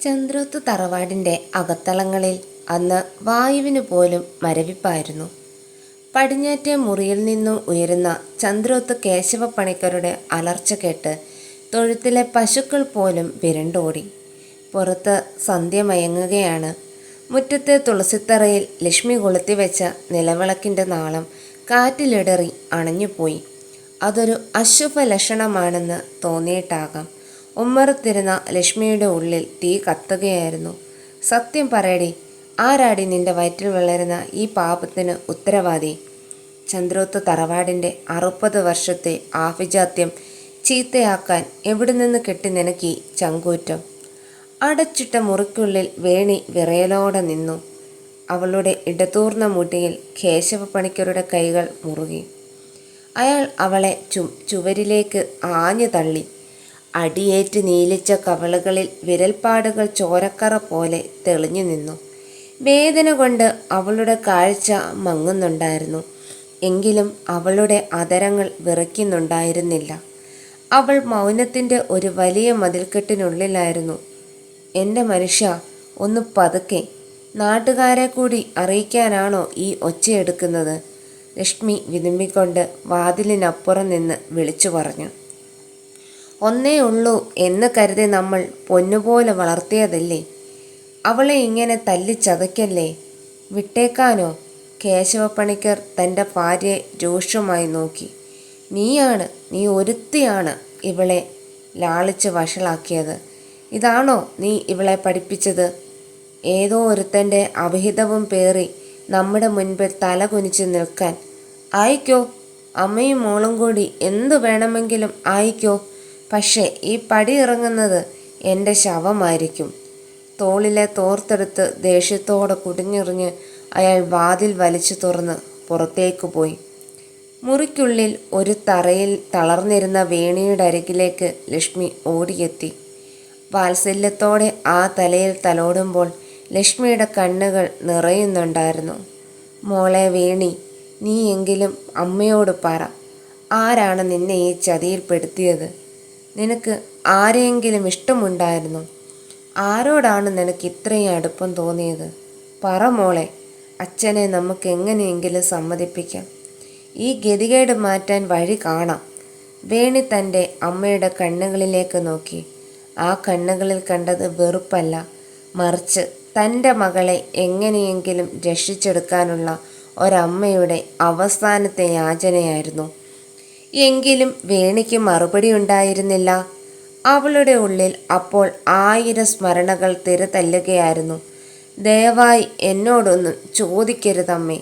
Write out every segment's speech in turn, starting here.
ചന്ദ്രോത്ത് തറവാടിൻ്റെ അകത്തളങ്ങളിൽ അന്ന് വായുവിന് പോലും മരവിപ്പായിരുന്നു. പടിഞ്ഞാറ്റേ മുറിയിൽ നിന്നും ഉയരുന്ന ചന്ദ്രോത്ത് കേശവപ്പണിക്കരുടെ അലർച്ച കേട്ട് തൊഴുത്തിലെ പശുക്കൾ പോലും വിരണ്ടോടി. പുറത്ത് സന്ധ്യ മയങ്ങുകയാണ്. മുറ്റത്തെ തുളസിത്തറയിൽ ലക്ഷ്മി കൊളുത്തിവെച്ച നിലവിളക്കിൻ്റെ നാളം കാറ്റിലിടറി അണഞ്ഞുപോയി. അതൊരു അശുഭ ലക്ഷണമാണെന്ന് തോന്നിയിട്ടാകാം ഉമ്മറത്തിരുന്ന ലക്ഷ്മിയുടെ ഉള്ളിൽ തീ കത്തുകയായിരുന്നു. സത്യം പറയടി, ആരാടി നിന്റെ വയറ്റിൽ വളരുന്ന ഈ പാപത്തിന് ഉത്തരവാദി? ചന്ദ്രോത്ത് തറവാടിൻ്റെ 60 വർഷത്തെ ആഭിജാത്യം ചീത്തയാക്കാൻ എവിടെ നിന്ന് കെട്ടി നിനക്കി ചങ്കൂറ്റം? അടച്ചിട്ട മുറിക്കുള്ളിൽ വേണി വിറയലോടെ നിന്നു. അവളുടെ ഇടതൂർന്ന മുടിയിൽ കേശവപ്പണിക്കരുടെ കൈകൾ മുറുകി. അയാൾ അവളെ ചുവരിലേക്ക് ആഞ്ഞു തള്ളി. അടിയേറ്റ് നീലിച്ച കവളുകളിൽ വിരൽപ്പാടുകൾ ചോരക്കറ പോലെ തെളിഞ്ഞു നിന്നു. വേദന കൊണ്ട് അവളുടെ കാഴ്ച മങ്ങുന്നുണ്ടായിരുന്നു. എങ്കിലും അവളുടെ അധരങ്ങൾ വിറയ്ക്കുന്നുണ്ടായിരുന്നില്ല. അവൾ മൗനത്തിൻ്റെ ഒരു വലിയ മതിൽക്കെട്ടിനുള്ളിലായിരുന്നു. എൻ്റെ മനുഷ്യ, ഒന്ന് പതുക്കെ. നാട്ടുകാരെ കൂടി അറിയിക്കാനാണോ ഈ ഒച്ചയെടുക്കുന്നത്? ലക്ഷ്മി വിതുമ്പിക്കൊണ്ട് വാതിലിനപ്പുറം നിന്ന് വിളിച്ചു പറഞ്ഞു. ഒന്നേ ഉള്ളൂ എന്ന് കരുതി നമ്മൾ പൊന്നുപോലെ വളർത്തിയതല്ലേ. അവളെ ഇങ്ങനെ തല്ലിച്ചതയ്ക്കല്ലേ. വിട്ടേക്കാനോ? കേശവപ്പണിക്കർ തൻ്റെ ഭാര്യയെ രൂക്ഷമായി നോക്കി. നീ ഒരുത്തിയാണ് ഇവളെ ലാളിച്ച് വഷളാക്കിയത്. ഇതാണോ നീ ഇവളെ പഠിപ്പിച്ചത്? ഏതോ ഒരുത്തൻ്റെ അവിഹിതവും പേറി നമ്മുടെ മുൻപിൽ തല കുനിച്ച് നിൽക്കാൻ. ആയിക്കോ, അമ്മയും മോളും കൂടി എന്തു വേണമെങ്കിലും ആയിക്കോ. പക്ഷേ ഈ പടി ഇറങ്ങുന്നത് എൻ്റെ ശവമായിരിക്കും. തോളിലെ തോർത്തെടുത്ത് ദേഷ്യത്തോടെ കുടിഞ്ഞെറിഞ്ഞ് അയാൾ വാതിൽ വലിച്ചു തുറന്ന് പുറത്തേക്ക് പോയി. മുറിക്കുള്ളിൽ ഒരു തറയിൽ തളർന്നിരുന്ന വേണിയുടെ അരികിലേക്ക് ലക്ഷ്മി ഓടിയെത്തി. വാത്സല്യത്തോടെ ആ തലയിൽ തലോടുമ്പോൾ ലക്ഷ്മിയുടെ കണ്ണുകൾ നിറയുന്നുണ്ടായിരുന്നു. മോളെ വേണി, നീ എങ്കിലും അമ്മയോട് പറ, ആരാണ് നിന്നെ ഈ ചതിയിൽപ്പെടുത്തിയത്? നിനക്ക് ആരെയെങ്കിലും ഇഷ്ടമുണ്ടായിരുന്നു? ആരോടാണ് നിനക്ക് ഇത്രയും അടുപ്പം തോന്നിയത്? പറ മോളെ, അച്ഛനെ നമുക്ക് എങ്ങനെയെങ്കിലും സമ്മതിപ്പിക്കാം. ഈ ഗതികേട് മാറ്റാൻ വഴി കാണാം. വേണി തൻ്റെ അമ്മയുടെ കണ്ണുകളിലേക്ക് നോക്കി. ആ കണ്ണുകളിൽ കണ്ടത് വെറുപ്പല്ല, മറിച്ച് തൻ്റെ മകളെ എങ്ങനെയെങ്കിലും രക്ഷിച്ചെടുക്കാനുള്ള ഒരമ്മയുടെ അവസാനത്തെ യാചനയായിരുന്നു. എങ്കിലും വേണിക്ക് മറുപടി ഉണ്ടായിരുന്നില്ല. അവളുടെ ഉള്ളിൽ അപ്പോൾ 1000 സ്മരണകൾ തിരതല്ലുകയായിരുന്നു. ദയവായി എന്നോടൊന്നും ചോദിക്കരുതമ്മേ,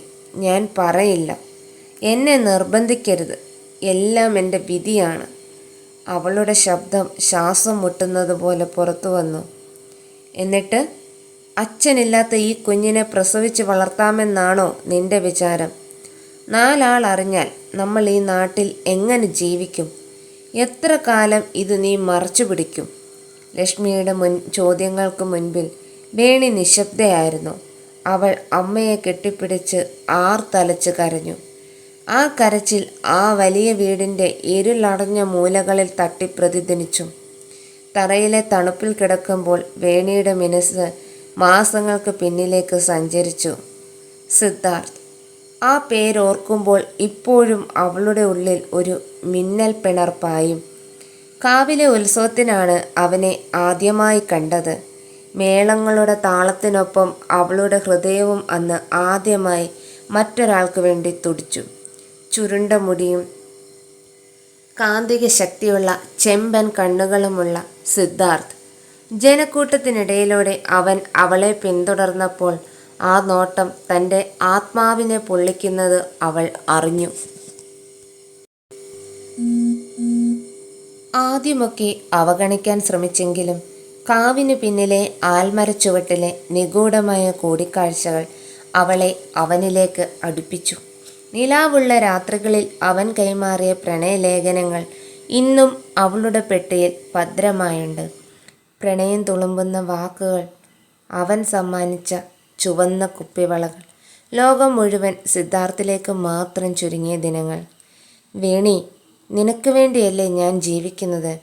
ഞാൻ പറയില്ല. എന്നെ നിർബന്ധിക്കരുത്, എല്ലാം എൻ്റെ വിധിയാണ്. അവളുടെ ശബ്ദം ശ്വാസം മുട്ടുന്നത് പോലെ പുറത്തു വന്നു. എന്നിട്ട് അച്ഛനില്ലാത്ത ഈ കുഞ്ഞിനെ പ്രസവിച്ച് വളർത്താമെന്നാണോ നിന്റെ വിചാരം? 4 ആൾ അറിഞ്ഞാൽ നമ്മൾ ഈ നാട്ടിൽ എങ്ങനെ ജീവിക്കും? എത്ര കാലം ഇത് നീ മറച്ചു പിടിക്കും? ലക്ഷ്മിയുടെ ചോദ്യങ്ങൾക്ക് മുൻപിൽ വേണി നിശബ്ദയായിരുന്നു. അവൾ അമ്മയെ കെട്ടിപ്പിടിച്ച് ആർത്തലച്ച് കരഞ്ഞു. ആ കരച്ചിൽ ആ വലിയ വീടിൻ്റെ ഇരുളടഞ്ഞ മൂലകളിൽ തട്ടി പ്രതിധ്വനിച്ചു. തറയിലെ തണുപ്പിൽ കിടക്കുമ്പോൾ വേണിയുടെ മനസ്സ് മാസങ്ങൾക്ക് പിന്നിലേക്ക് സഞ്ചരിച്ചു. സിദ്ധാർത്ഥ്. ആ പേരോർക്കുമ്പോൾ ഇപ്പോഴും അവളുടെ ഉള്ളിൽ ഒരു മിന്നൽ പിണർപ്പായും. കാവിലെ ഉത്സവത്തിനാണ് അവനെ ആദ്യമായി കണ്ടത്. മേളങ്ങളുടെ താളത്തിനൊപ്പം അവളുടെ ഹൃദയവും അന്ന് ആദ്യമായി മറ്റൊരാൾക്ക് വേണ്ടി തുടിച്ചു. ചുരുണ്ട മുടിയും കാന്തിക ശക്തിയുള്ള ചെമ്പൻ കണ്ണുകളുമുള്ള സിദ്ധാർത്ഥ്. ജനക്കൂട്ടത്തിനിടയിലൂടെ അവൻ അവളെ പിന്തുടർന്നപ്പോൾ ആ നോട്ടം തൻ്റെ ആത്മാവിനെ പൊള്ളിക്കുന്നത് അവൾ അറിഞ്ഞു. ആദ്യമൊക്കെ അവഗണിക്കാൻ ശ്രമിച്ചെങ്കിലും കാവിനു പിന്നിലെ ആൽമരച്ചുവട്ടിലെ നിഗൂഢമായ കൂടിക്കാഴ്ചകൾ അവളെ അവനിലേക്ക് അടുപ്പിച്ചു. നിലാവുള്ള രാത്രികളിൽ അവൻ കൈമാറിയ പ്രണയലേഖനങ്ങൾ ഇന്നും അവളുടെ പെട്ടിയിൽ ഭദ്രമായുണ്ട്. പ്രണയം തുളുമ്പുന്ന വാക്കുകൾ, അവൻ സമ്മാനിച്ച ചുവന്ന കുപ്പിവളകൾ. ലോകം മുഴുവൻ സിദ്ധാർത്ഥിലേക്ക് മാത്രം ചുരുങ്ങിയ ദിനങ്ങൾ. വേണി, നിനക്ക് വേണ്ടിയല്ലേ ഞാൻ ജീവിക്കുന്നത്?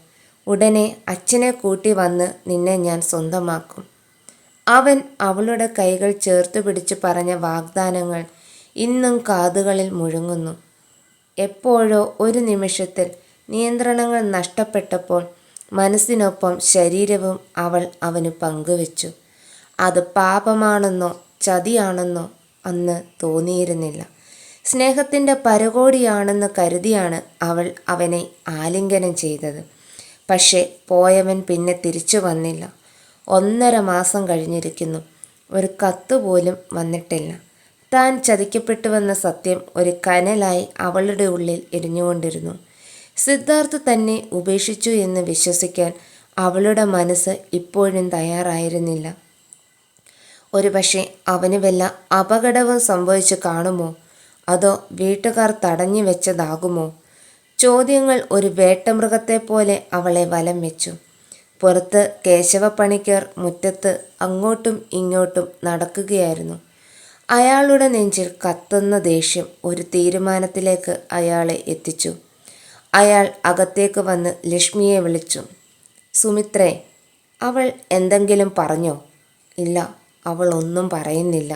ഉടനെ അച്ഛനെ കൂട്ടി വന്ന് നിന്നെ ഞാൻ സ്വന്തമാക്കും. അവൻ അവളുടെ കൈകൾ ചേർത്ത് പിടിച്ച് പറഞ്ഞ വാഗ്ദാനങ്ങൾ ഇന്നും കാതുകളിൽ മുഴങ്ങുന്നു. എപ്പോഴോ ഒരു നിമിഷത്തിൽ നിയന്ത്രണങ്ങൾ നഷ്ടപ്പെട്ടപ്പോൾ മനസ്സിനൊപ്പം ശരീരവും അവൾ അവന് പങ്കുവച്ചു. അത് പാപമാണെന്നോ ചതിയാണെന്നോ അന്ന് തോന്നിയിരുന്നില്ല. സ്നേഹത്തിൻ്റെ പരകോടിയാണെന്ന് കരുതിയാണ് അവൾ അവനെ ആലിംഗനം ചെയ്തത്. പക്ഷേ പോയവൻ പിന്നെ തിരിച്ചു വന്നില്ല. 1.5 മാസം കഴിഞ്ഞിരിക്കുന്നു. ഒരു കത്ത് പോലും വന്നിട്ടില്ല. താൻ ചതിക്കപ്പെട്ടുവെന്ന സത്യം ഒരു കനലായി അവളുടെ ഉള്ളിൽ എരിഞ്ഞുകൊണ്ടിരുന്നു. സിദ്ധാർത്ഥ് തന്നെ ഉപേക്ഷിച്ചു എന്ന് വിശ്വസിക്കാൻ അവളുടെ മനസ്സ് ഇപ്പോഴും തയ്യാറായിരുന്നില്ല. ഒരുപക്ഷെ അവന് വല്ല അപകടവും സംഭവിച്ചു കാണുമോ? അതോ വീട്ടുകാർ തടഞ്ഞു വെച്ചതാകുമോ? ചോദ്യങ്ങൾ ഒരു വേട്ടമൃഗത്തെപ്പോലെ അവളെ വലം വെച്ചു. പുറത്ത് കേശവപ്പണിക്കർ മുറ്റത്ത് അങ്ങോട്ടും ഇങ്ങോട്ടും നടക്കുകയായിരുന്നു. അയാളുടെ നെഞ്ചിൽ കത്തുന്ന ദേഷ്യം ഒരു തീരുമാനത്തിലേക്ക് അയാളെ എത്തിച്ചു. അയാൾ അകത്തേക്ക് വന്ന് ലക്ഷ്മിയെ വിളിച്ചു. സുമിത്രേ, അവൾ എന്തെങ്കിലും പറഞ്ഞോ? ഇല്ല, അവൾ ഒന്നും പറയുന്നില്ല.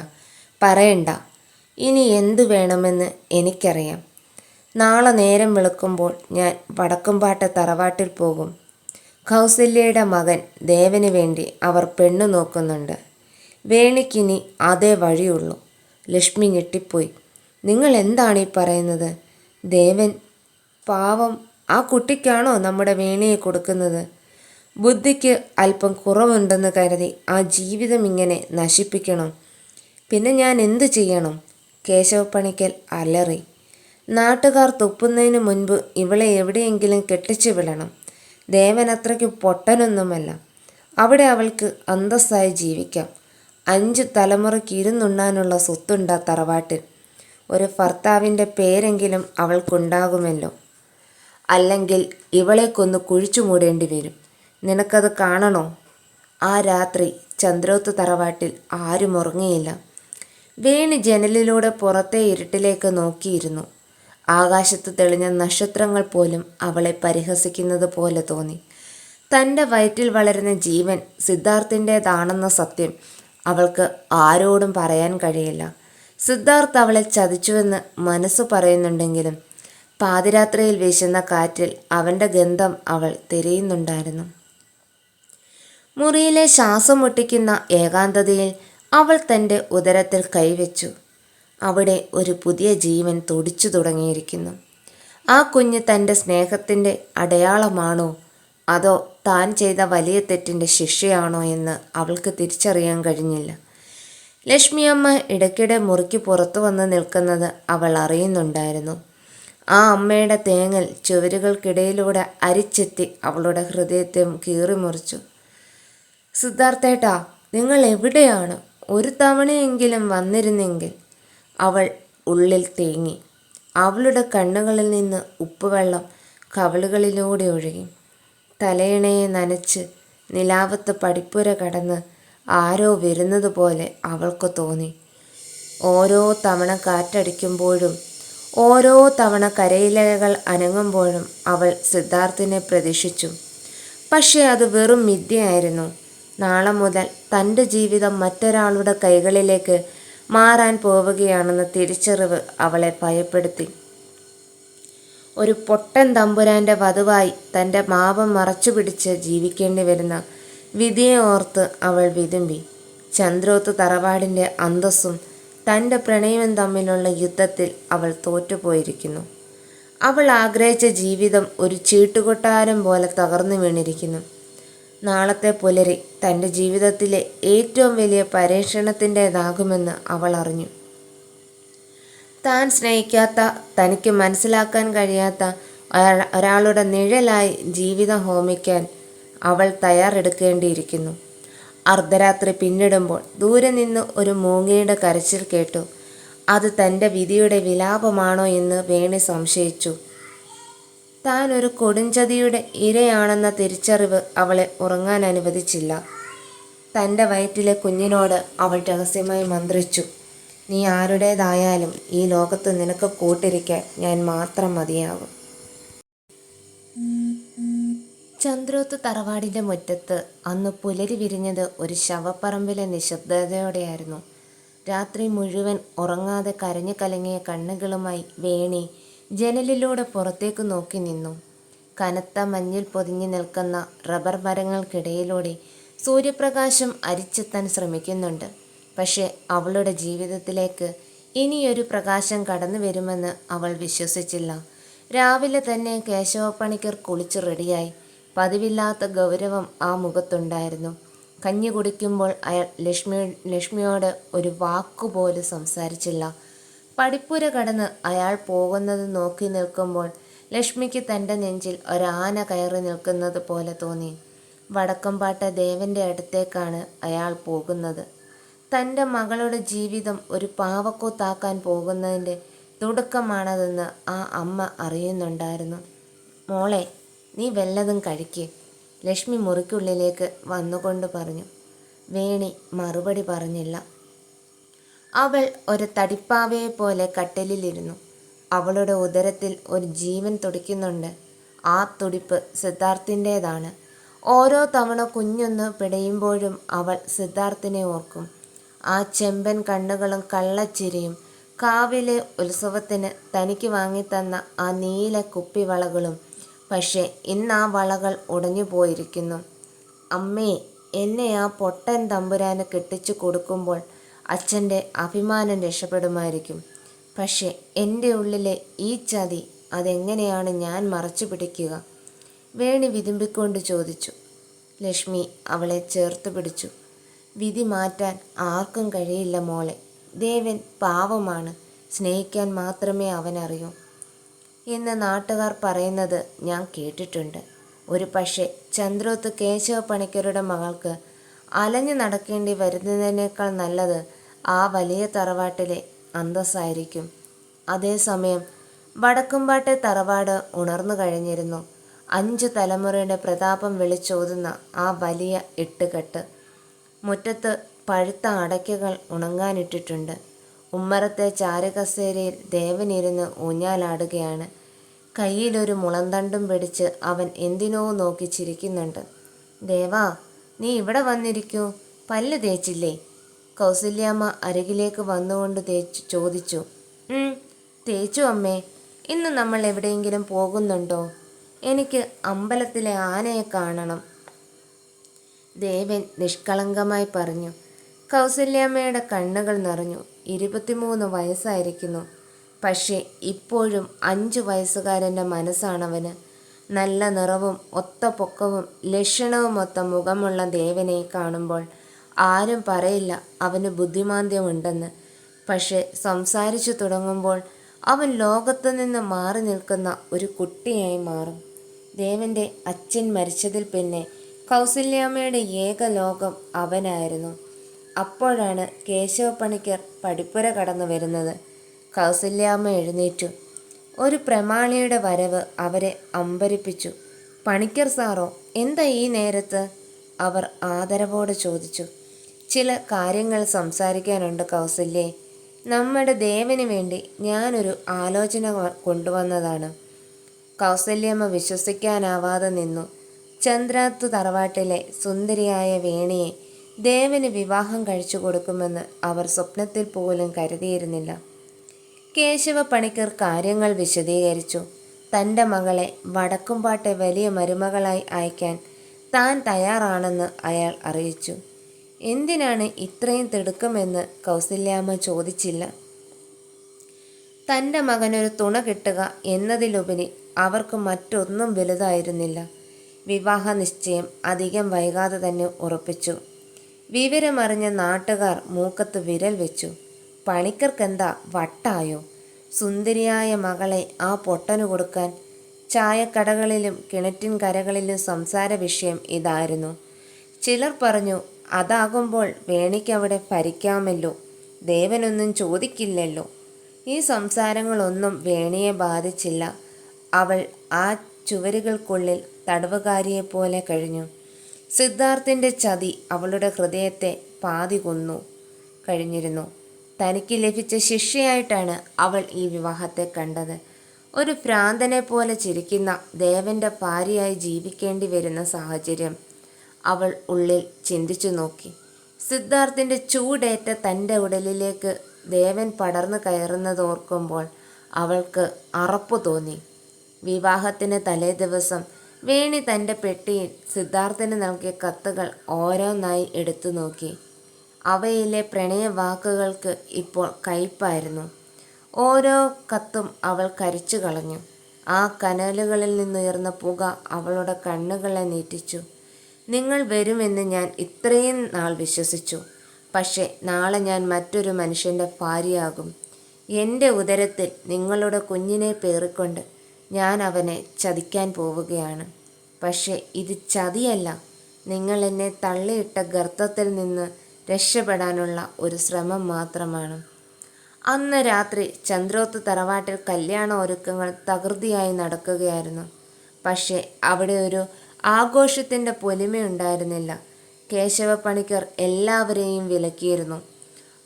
പറയണ്ട. ഇനി എന്തു വേണമെന്ന് എനിക്കറിയാം. നാളെ നേരം വെളുക്കുമ്പോൾ ഞാൻ വടക്കുംപാട്ട് തറവാട്ടിൽ പോകും. കൗസല്യയുടെ മകൻ ദേവന് വേണ്ടി അവർ പെണ്ണു നോക്കുന്നുണ്ട്. വേണിക്കിനി അതേ വഴിയുള്ളൂ. ലക്ഷ്മി ഞെട്ടിപ്പോയി. നിങ്ങൾ എന്താണ് ഈ പറയുന്നത്? ദേവൻ പാവം, ആ കുട്ടിക്കാണോ നമ്മുടെ വേണിയെ കൊടുക്കുന്നത്? ബുദ്ധിക്ക് അല്പം കുറവുണ്ടെന്ന് കരുതി ആ ജീവിതം ഇങ്ങനെ നശിപ്പിക്കണം? പിന്നെ ഞാൻ എന്തു ചെയ്യണം? കേശവപ്പണിക്കൽ അലറി. നാട്ടുകാർ തുപ്പുന്നതിന് മുൻപ് ഇവളെ എവിടെയെങ്കിലും കെട്ടിച്ചു വിടണം. ദേവൻ അത്രയ്ക്ക് പൊട്ടനൊന്നുമല്ല. അവിടെ അവൾക്ക് അന്തസ്സായി ജീവിക്കാം. 5 തലമുറയ്ക്ക് ഇരുന്നുണ്ണാനുള്ള സ്വത്തുണ്ടാ തറവാട്ടിൽ. ഒരു ഭർത്താവിൻ്റെ പേരെങ്കിലും അവൾക്കുണ്ടാകുമല്ലോ. അല്ലെങ്കിൽ ഇവളെ കൊന്ന് കുഴിച്ചു മൂടേണ്ടി വരും. നിനക്കത് കാണണോ? ആ രാത്രി ചന്ദ്രോത്ത് തറവാട്ടിൽ ആരും ഉറങ്ങിയില്ല. വേണി ജനലിലൂടെ പുറത്തെ ഇരുട്ടിലേക്ക് നോക്കിയിരുന്നു. ആകാശത്ത് തെളിഞ്ഞ നക്ഷത്രങ്ങൾ പോലും അവളെ പരിഹസിക്കുന്നത് പോലെ തോന്നി. തൻ്റെ വയറ്റിൽ വളരുന്ന ജീവൻ സിദ്ധാർത്ഥിൻ്റേതാണെന്ന സത്യം അവൾക്ക് ആരോടും പറയാൻ കഴിയില്ല. സിദ്ധാർത്ഥ് അവളെ ചതിച്ചുവെന്ന് മനസ്സ് പറയുന്നുണ്ടെങ്കിലും പാതിരാത്രിയിൽ വീശുന്ന കാറ്റിൽ അവൻ്റെ ഗന്ധം അവൾ തിരയുന്നുണ്ടായിരുന്നു. മുറിയിലെ ശ്വാസം മുട്ടിക്കുന്ന ഏകാന്തതയിൽ അവൾ തൻ്റെ ഉദരത്തിൽ കൈവച്ചു. അവിടെ ഒരു പുതിയ ജീവൻ തുടിച്ചു തുടങ്ങിയിരിക്കുന്നു. ആ കുഞ്ഞ് തൻ്റെ സ്നേഹത്തിൻ്റെ അടയാളമാണോ അതോ താൻ ചെയ്ത വലിയ തെറ്റിൻ്റെ ശിക്ഷയാണോ എന്ന് അവൾക്ക് തിരിച്ചറിയാൻ കഴിഞ്ഞില്ല. ലക്ഷ്മിയമ്മ ഇടയ്ക്കിടെ മുറിക്ക് പുറത്തു വന്ന് നിൽക്കുന്നത് അവൾ അറിയുന്നുണ്ടായിരുന്നു. ആ അമ്മയുടെ തേങ്ങൽ ചുവരുകൾക്കിടയിലൂടെ അരിച്ചെത്തി അവളുടെ ഹൃദയത്തെ കീറിമുറിച്ചു. സിദ്ധാർത്ഥേട്ടാ, നിങ്ങൾ എവിടെയാണ്? ഒരു തവണയെങ്കിലും വന്നിരുന്നെങ്കിൽ. അവൾ ഉള്ളിൽ തേങ്ങി. അവളുടെ കണ്ണുകളിൽ നിന്ന് ഉപ്പുവെള്ളം കവിളുകളിലൂടെ ഒഴുകി. തലയിണയെ നനച്ച് നിലാവത്ത് പടിപ്പുര കടന്ന് ആരോ വരുന്നത് പോലെ അവൾക്ക് തോന്നി. ഓരോ തവണ കാറ്റടിക്കുമ്പോഴും ഓരോ തവണ കരയിലകൾ അനങ്ങുമ്പോഴും അവൾ സിദ്ധാർത്ഥിനെ പ്രതീക്ഷിച്ചു. പക്ഷേ അത് വെറും മിഥ്യയായിരുന്നു. നാളെ മുതൽ തൻ്റെ ജീവിതം മറ്റൊരാളുടെ കൈകളിലേക്ക് മാറാൻ പോവുകയാണെന്ന തിരിച്ചറിവ് അവളെ ഭയപ്പെടുത്തി. ഒരു പൊട്ടൻ തമ്പുരാൻ്റെ വധുവായി തൻ്റെ പാപം മറച്ചു പിടിച്ച് ജീവിക്കേണ്ടി വരുന്ന വിധിയെ ഓർത്ത് അവൾ വിതുമ്പി. ചന്ദ്രോത്ത് തറവാടിൻ്റെ അന്തസ്സും തൻ്റെ പ്രണയവും തമ്മിലുള്ള യുദ്ധത്തിൽ അവൾ തോറ്റുപോയിരിക്കുന്നു. അവൾ ആഗ്രഹിച്ച ജീവിതം ഒരു ചീട്ടുകൊട്ടാരം പോലെ തകർന്നു വീണിരിക്കുന്നു. നാളത്തെ പുലരി തൻ്റെ ജീവിതത്തിലെ ഏറ്റവും വലിയ പരീക്ഷണത്തിൻ്റേതാകുമെന്ന് അവൾ അറിഞ്ഞു. താൻ സ്നേഹിക്കാത്ത, തനിക്ക് മനസ്സിലാക്കാൻ കഴിയാത്ത ഒരാളുടെ നിഴലായി ജീവിതം ഹോമിക്കാൻ അവൾ തയ്യാറെടുക്കേണ്ടിയിരിക്കുന്നു. അർദ്ധരാത്രി പിന്നിടുമ്പോൾ ദൂരെ നിന്ന് ഒരു മൂങ്ങയുടെ കരച്ചിൽ കേട്ടു. അത് തൻ്റെ വിധിയുടെ വിലാപമാണോ എന്ന് വേണി സംശയിച്ചു. താൻ ഒരു കൊടുംചതിയുടെ ഇരയാണെന്ന തിരിച്ചറിവ് അവളെ ഉറങ്ങാൻ അനുവദിച്ചില്ല. തൻ്റെ വയറ്റിലെ കുഞ്ഞിനോട് അവൾ രഹസ്യമായി മന്ത്രിച്ചു. നീ ആരുടേതായാലും ഈ ലോകത്ത് നിനക്ക് കൂട്ടിരിക്കാൻ ഞാൻ മാത്രം മതിയാകും. ചന്ദ്രോത്ത് തറവാടിൻ്റെ മുറ്റത്ത് അന്ന് പുലരി വിരിഞ്ഞത് ഒരു ശവപ്പറമ്പിലെ നിശബ്ദതയോടെയായിരുന്നു. രാത്രി മുഴുവൻ ഉറങ്ങാതെ കരഞ്ഞു കലങ്ങിയ കണ്ണുകളുമായി വേണി ജനലിലൂടെ പുറത്തേക്ക് നോക്കി നിന്നു. കനത്ത മഞ്ഞിൽ പൊതിഞ്ഞു നിൽക്കുന്ന റബ്ബർ മരങ്ങൾക്കിടയിലൂടെ സൂര്യപ്രകാശം അരിച്ചെത്താൻ ശ്രമിക്കുന്നുണ്ട്. പക്ഷേ അവളുടെ ജീവിതത്തിലേക്ക് ഇനിയൊരു പ്രകാശം കടന്നു വരുമെന്ന് അവൾ വിശ്വസിച്ചില്ല. രാവിലെ തന്നെ കേശവപ്പണിക്കർ കുളിച്ച് റെഡിയായി. പതിവില്ലാത്ത ഗൗരവം ആ മുഖത്തുണ്ടായിരുന്നു. കഞ്ഞി കുടിക്കുമ്പോൾ അയാൾ ലക്ഷ്മിയോട് ഒരു വാക്കുപോലും സംസാരിച്ചില്ല. പടിപ്പുര കടന്ന് അയാൾ പോകുന്നത് നോക്കി നിൽക്കുമ്പോൾ ലക്ഷ്മിക്ക് തൻ്റെ നെഞ്ചിൽ ഒരാന കയറി നിൽക്കുന്നത് പോലെ തോന്നി. വടക്കംപാട്ട ദേവൻ്റെ അടുത്തേക്കാണ് അയാൾ പോകുന്നത്. തൻ്റെ മകളുടെ ജീവിതം ഒരു പാവക്കൂത്താക്കാൻ പോകുന്നതിൻ്റെ തുടക്കമാണതെന്ന് ആ അമ്മ അറിയുന്നുണ്ടായിരുന്നു. മോളെ, നീ വല്ലതും കഴിക്ക്, ലക്ഷ്മി മുറിക്കുള്ളിലേക്ക് വന്നുകൊണ്ട് പറഞ്ഞു. വേണി മറുപടി പറഞ്ഞില്ല. അവൾ ഒരു തടിപ്പാവയെപ്പോലെ കട്ടിലിരുന്നു. അവളുടെ ഉദരത്തിൽ ഒരു ജീവൻ തുടിക്കുന്നുണ്ട്. ആ തുടിപ്പ് സിദ്ധാർത്ഥിൻ്റേതാണ്. ഓരോ തവണ കുഞ്ഞൊന്ന് പിടയുമ്പോഴും അവൾ സിദ്ധാർത്ഥിനെ ഓർക്കും. ആ ചെമ്പൻ കണ്ണുകളും കള്ളച്ചിരിയും, കാവിലെ ഉത്സവത്തിന് തനിക്ക് വാങ്ങിത്തന്ന ആ നീല കുപ്പിവളകളും. പക്ഷേ ഇന്ന് ആ വളകൾ ഉടഞ്ഞു പോയിരിക്കുന്നു. അമ്മേ, എന്നെ ആ പൊട്ടൻ തമ്പുരാന് കെട്ടിച്ചു കൊടുക്കുമ്പോൾ അച്ഛൻ്റെ അഭിമാനം രക്ഷപ്പെടുമായിരിക്കും. പക്ഷേ എൻ്റെ ഉള്ളിലെ ഈ ചതി അതെങ്ങനെയാണ് ഞാൻ മറച്ചു പിടിക്കുക? വേണി വിതുമ്പിക്കൊണ്ട് ചോദിച്ചു. ലക്ഷ്മി അവളെ ചേർത്ത് പിടിച്ചു. വിധി മാറ്റാൻ ആർക്കും കഴിയില്ല മോളെ. ദേവൻ പാവമാണ്, സ്നേഹിക്കാൻ മാത്രമേ അവനറിയൂ എന്ന് നാട്ടുകാർ പറയുന്നത് ഞാൻ കേട്ടിട്ടുണ്ട്. ഒരു പക്ഷേ ചന്ദ്രോത്ത് കേശവ പണിക്കരുടെ മകൾക്ക് അലഞ്ഞു നടക്കേണ്ടി വരുന്നതിനേക്കാൾ നല്ലത് ആ വലിയ തറവാട്ടിലെ അന്തസ്സായിരിക്കും. അതേസമയം വടക്കുംപാട്ടെ തറവാട് ഉണർന്നു കഴിഞ്ഞിരുന്നു. 5 തലമുറയുടെ പ്രതാപം വിളിച്ചോതുന്ന ആ വലിയ എട്ടുകെട്ട്. മുറ്റത്ത് പഴുത്ത അടയ്ക്കകൾ ഉണങ്ങാനിട്ടിട്ടുണ്ട്. ഉമ്മറത്തെ ചാരുകസേരയിൽ ദേവനിരുന്ന് ഊഞ്ഞാലാടുകയാണ്. കയ്യിലൊരു മുളന്തണ്ടും പിടിച്ച് അവൻ എന്തിനോ നോക്കി ചിരിക്കുന്നുണ്ട്. ദേവാ, നീ ഇവിടെ വന്നിരിക്കൂ, പല്ല് തേച്ചില്ലേ? കൗസല്യാമ്മ അരികിലേക്ക് വന്നുകൊണ്ട് ചോദിച്ചു. തേച്ചു അമ്മേ. ഇന്ന് നമ്മൾ എവിടെയെങ്കിലും പോകുന്നുണ്ടോ? എനിക്ക് അമ്പലത്തിലെ ആനയെ കാണണം, ദേവൻ നിഷ്കളങ്കമായി പറഞ്ഞു. കൗസല്യാമ്മയുടെ കണ്ണുകൾ നിറഞ്ഞു. 23 വയസ്സായിരിക്കുന്നു. പക്ഷേ ഇപ്പോഴും 5 വയസ്സുകാരൻ്റെ മനസ്സാണവന്. നല്ല നിറവും ഒത്ത പൊക്കവും ലക്ഷണവുമൊത്ത മുഖമുള്ള ദേവനെ കാണുമ്പോൾ ആരും പറയില്ല അവന് ബുദ്ധിമാന്ദ്യമുണ്ടെന്ന്. പക്ഷേ സംസാരിച്ചു തുടങ്ങുമ്പോൾ അവൻ ലോകത്തു നിന്ന് മാറി നിൽക്കുന്ന ഒരു കുട്ടിയായി മാറും. ദേവൻ്റെ അച്ഛൻ മരിച്ചതിൽ പിന്നെ കൗസല്യാമ്മയുടെ ഏക ലോകം അവനായിരുന്നു. അപ്പോഴാണ് കേശവ പണിക്കർ പടിപ്പുര കടന്നു വരുന്നത്. കൗസല്യാമ്മ എഴുന്നേറ്റു. ഒരു പ്രമാണിയുടെ വരവ് അവരെ അമ്പരിപ്പിച്ചു. പണിക്കർ സാറോ, എന്താ ഈ നേരത്ത്? അവർ ആദരവോടെ ചോദിച്ചു. ചില കാര്യങ്ങൾ സംസാരിക്കാനുണ്ട് കൗസല്യേ. നമ്മുടെ ദേവന് വേണ്ടി ഞാനൊരു ആലോചന കൊണ്ടുവന്നതാണ്. കൗസല്യമ്മ വിശ്വസിക്കാനാവാതെ നിന്നു. ചന്ദ്രാത്ത് തറവാട്ടിലെ സുന്ദരിയായ വേണിയെ ദേവന് വിവാഹം കഴിച്ചു കൊടുക്കുമെന്ന് അവർ സ്വപ്നത്തിൽ പോലും കരുതിയിരുന്നില്ല. കേശവ പണിക്കർ കാര്യങ്ങൾ വിശദീകരിച്ചു. തൻ്റെ മകളെ വടക്കുംപാട്ടെ വലിയ മരുമകളായി അയക്കാൻ താൻ തയ്യാറാണെന്ന് അയാൾ അറിയിച്ചു. എന്തിനാണ് ഇത്രയും തിടുക്കമെന്ന് കൗസല്യാമ്മ ചോദിച്ചില്ല. തൻ്റെ മകനൊരു തുണ കിട്ടുക എന്നതിലുപരി അവർക്ക് മറ്റൊന്നും വലുതായിരുന്നില്ല. വിവാഹ നിശ്ചയം അധികം വൈകാതെ തന്നെ ഉറപ്പിച്ചു. വിവരമറിഞ്ഞ നാട്ടുകാർ മൂക്കത്ത് വിരൽ വെച്ചു. പണിക്കർക്കെന്താ വട്ടായോ? സുന്ദരിയായ മകളെ ആ പൊട്ടനു കൊടുക്കാൻ? ചായക്കടകളിലും കിണറ്റിൻ കരകളിലും സംസാര വിഷയം ഇതായിരുന്നു. ചിലർ പറഞ്ഞു, അതാകുമ്പോൾ വേണിക്കവിടെ ഭരിക്കാമല്ലോ, ദേവനൊന്നും ചോദിക്കില്ലല്ലോ. ഈ സംസാരങ്ങളൊന്നും വേണിയെ ബാധിച്ചില്ല. അവൾ ആ ചുവരുകൾക്കുള്ളിൽ തടവുകാരിയെപ്പോലെ കഴിഞ്ഞു. സിദ്ധാർത്ഥിൻ്റെ ചതി അവളുടെ ഹൃദയത്തെ പാതി കൊന്നു കഴിഞ്ഞിരുന്നു. തനിക്ക് ലഭിച്ച ശിക്ഷയായിട്ടാണ് അവൾ ഈ വിവാഹത്തെ കണ്ടത്. ഒരു ഭ്രാന്തനെ പോലെ ചിരിക്കുന്ന ദേവന്റെ ഭാര്യയായി ജീവിക്കേണ്ടി വരുന്ന സാഹചര്യം അവൾ ഉള്ളിൽ ചിന്തിച്ചു നോക്കി. സിദ്ധാർത്ഥിൻ്റെ ചൂടേറ്റ തൻ്റെ ഉടലിലേക്ക് ദേവൻ പടർന്നു കയറുന്നത് ഓർക്കുമ്പോൾ അവൾക്ക് അറപ്പു തോന്നി. വിവാഹത്തിന് തലേ ദിവസം വേണി തൻ്റെ പെട്ടിയിൽ സിദ്ധാർത്ഥിന് നൽകിയ കത്തുകൾ ഓരോന്നായി എടുത്തു നോക്കി. അവയിലെ പ്രണയവാക്കുകൾക്ക് ഇപ്പോൾ കയ്പായിരുന്നു. ഓരോ കത്തും അവൾ കരിച്ചു കളഞ്ഞു. ആ കനലുകളിൽ നിന്നുയർന്ന പുക അവളുടെ കണ്ണുകളെ നീറ്റിച്ചു. നിങ്ങൾ വരുമെന്ന് ഞാൻ ഇത്രയും നാൾ വിശ്വസിച്ചു. പക്ഷേ നാളെ ഞാൻ മറ്റൊരു മനുഷ്യൻ്റെ ഭാര്യയാകും. എൻ്റെ ഉദരത്തിൽ നിങ്ങളുടെ കുഞ്ഞിനെ പേറിക്കൊണ്ട് ഞാൻ അവനെ ചതിക്കാൻ പോവുകയാണ്. പക്ഷേ ഇത് ചതിയല്ല, നിങ്ങൾ എന്നെ തള്ളിയിട്ട ഗർത്തത്തിൽ നിന്ന് രക്ഷപ്പെടാനുള്ള ഒരു ശ്രമം മാത്രമാണ്. അന്ന് രാത്രി ചന്ദ്രോത്ത് തറവാട്ടിൽ കല്യാണ ഒരുക്കങ്ങൾ തകൃതിയായി നടക്കുകയായിരുന്നു. പക്ഷേ അവിടെ ഒരു ആഘോഷത്തിൻ്റെ പൊലിമയുണ്ടായിരുന്നില്ല. കേശവ പണിക്കർ എല്ലാവരെയും വിലക്കിയിരുന്നു.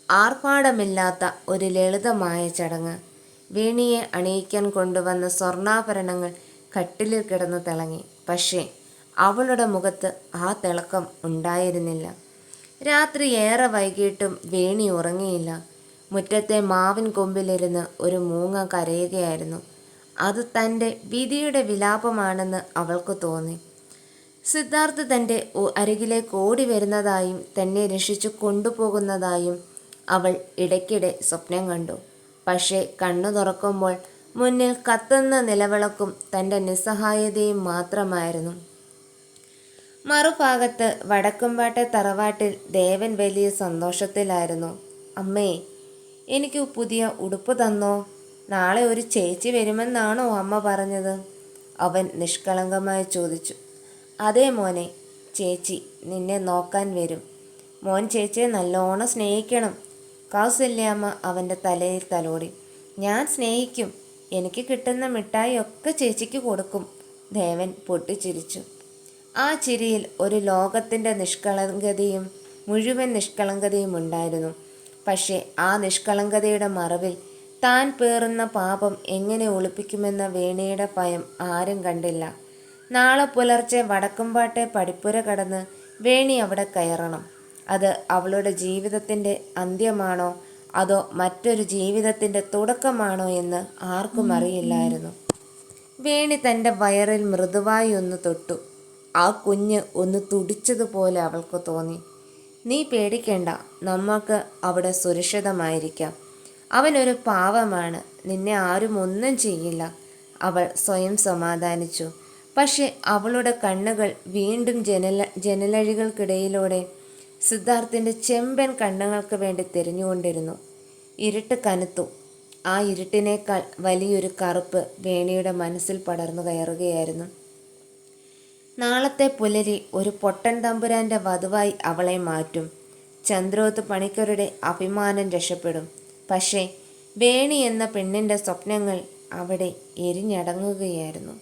ആർഭാടമില്ലാത്ത ഒരു ലളിതമായ ചടങ്ങ്. വേണിയെ അണിയിക്കാൻ കൊണ്ടുവന്ന സ്വർണ്ണാഭരണങ്ങൾ കട്ടിലിൽ കിടന്ന് തിളങ്ങി. പക്ഷേ അവളുടെ മുഖത്ത് ആ തിളക്കം ഉണ്ടായിരുന്നില്ല. രാത്രി ഏറെ വൈകിട്ടും വേണി ഉറങ്ങിയില്ല. മുറ്റത്തെ മാവിൻ കൊമ്പിലിരുന്ന് ഒരു മൂങ്ങ കരയുകയായിരുന്നു. അത് തൻ്റെ വിധിയുടെ വിലാപമാണെന്ന് അവൾക്ക് തോന്നി. സിദ്ധാർത്ഥ് തൻ്റെ അരികിലേക്ക് ഓടി വരുന്നതായും തന്നെ രക്ഷിച്ചു കൊണ്ടുപോകുന്നതായും അവൾ ഇടയ്ക്കിടെ സ്വപ്നം കണ്ടു. പക്ഷേ കണ്ണു തുറക്കുമ്പോൾ മുന്നിൽ കത്തുന്ന നിലവിളക്കും തൻ്റെ നിസ്സഹായതയും മാത്രമായിരുന്നു. മറുഭാഗത്ത് വടക്കുംപാട്ടെ തറവാട്ടിൽ ദേവൻ വലിയ സന്തോഷത്തിലായിരുന്നു. അമ്മേ, എനിക്ക് പുതിയ ഉടുപ്പ് തന്നോ? നാളെ ഒരു ചേച്ചി വരുമെന്നാണോ അമ്മ പറഞ്ഞത്? അവൻ നിഷ്കളങ്കമായി ചോദിച്ചു. അതേ മോനെ, ചേച്ചി നിന്നെ നോക്കാൻ വരും. മോൻ ചേച്ചിയെ നല്ലോണം സ്നേഹിക്കണം. കൗസല്യാമ്മ അവൻ്റെ തലയിൽ തലോടി. ഞാൻ സ്നേഹിക്കും. എനിക്ക് കിട്ടുന്ന മിഠായി ഒക്കെ ചേച്ചിക്ക് കൊടുക്കും. ദേവൻ പൊട്ടിച്ചിരിച്ചു. ആ ചിരിയിൽ ഒരു ലോകത്തിൻ്റെ നിഷ്കളങ്കതയും മുഴുവൻ നിഷ്കളങ്കതയും ഉണ്ടായിരുന്നു. പക്ഷേ ആ നിഷ്കളങ്കതയുടെ മറവിൽ താൻ പേറുന്ന പാപം എങ്ങനെ ഒളിപ്പിക്കുമെന്ന വേണിയുടെ ഭയം ആരും കണ്ടില്ല. നാളെ പുലർച്ചെ വടക്കുംപാട്ടെ പടിപ്പുര കടന്ന് വേണി അവിടെ കയറണം. അത് അവളുടെ ജീവിതത്തിൻ്റെ അന്ത്യമാണോ അതോ മറ്റൊരു ജീവിതത്തിൻ്റെ തുടക്കമാണോ എന്ന് ആർക്കും അറിയില്ലായിരുന്നു. വേണി തൻ്റെ വയറിൽ മൃദുവായി ഒന്ന് തൊട്ടു. ആ കുഞ്ഞ് ഒന്ന് തുടിച്ചതുപോലെ അവൾക്ക് തോന്നി. നീ പേടിക്കേണ്ട, നമുക്ക് അവിടെ സുരക്ഷിതമായിരിക്കാം. അവനൊരു പാവമാണ്, നിന്നെ ആരും ഒന്നും ചെയ്യില്ല, അവൾ സ്വയം സമാധാനിച്ചു. പക്ഷെ അവളുടെ കണ്ണുകൾ വീണ്ടും ജനലഴികൾക്കിടയിലൂടെ സിദ്ധാർത്ഥിൻ്റെ ചെമ്പൻ കണ്ണുകൾക്ക് വേണ്ടി തിരിഞ്ഞുകൊണ്ടിരുന്നു. ഇരുട്ട് കനത്തു. ആ ഇരുട്ടിനേക്കാൾ വലിയൊരു കറുപ്പ് വേണിയുടെ മനസ്സിൽ പടർന്നു കയറുകയായിരുന്നു. നാളത്തെ പുലരി ഒരു പൊട്ടൻ തമ്പുരാൻ്റെ വധുവായി അവളെ മാറ്റും. ചന്ദ്രോത്ത് പണിക്കരുടെ അഭിമാനം രക്ഷപ്പെടും. പക്ഷേ വേണി എന്ന പെണ്ണിൻ്റെ സ്വപ്നങ്ങൾ അവിടെ എരിഞ്ഞടങ്ങുകയായിരുന്നു.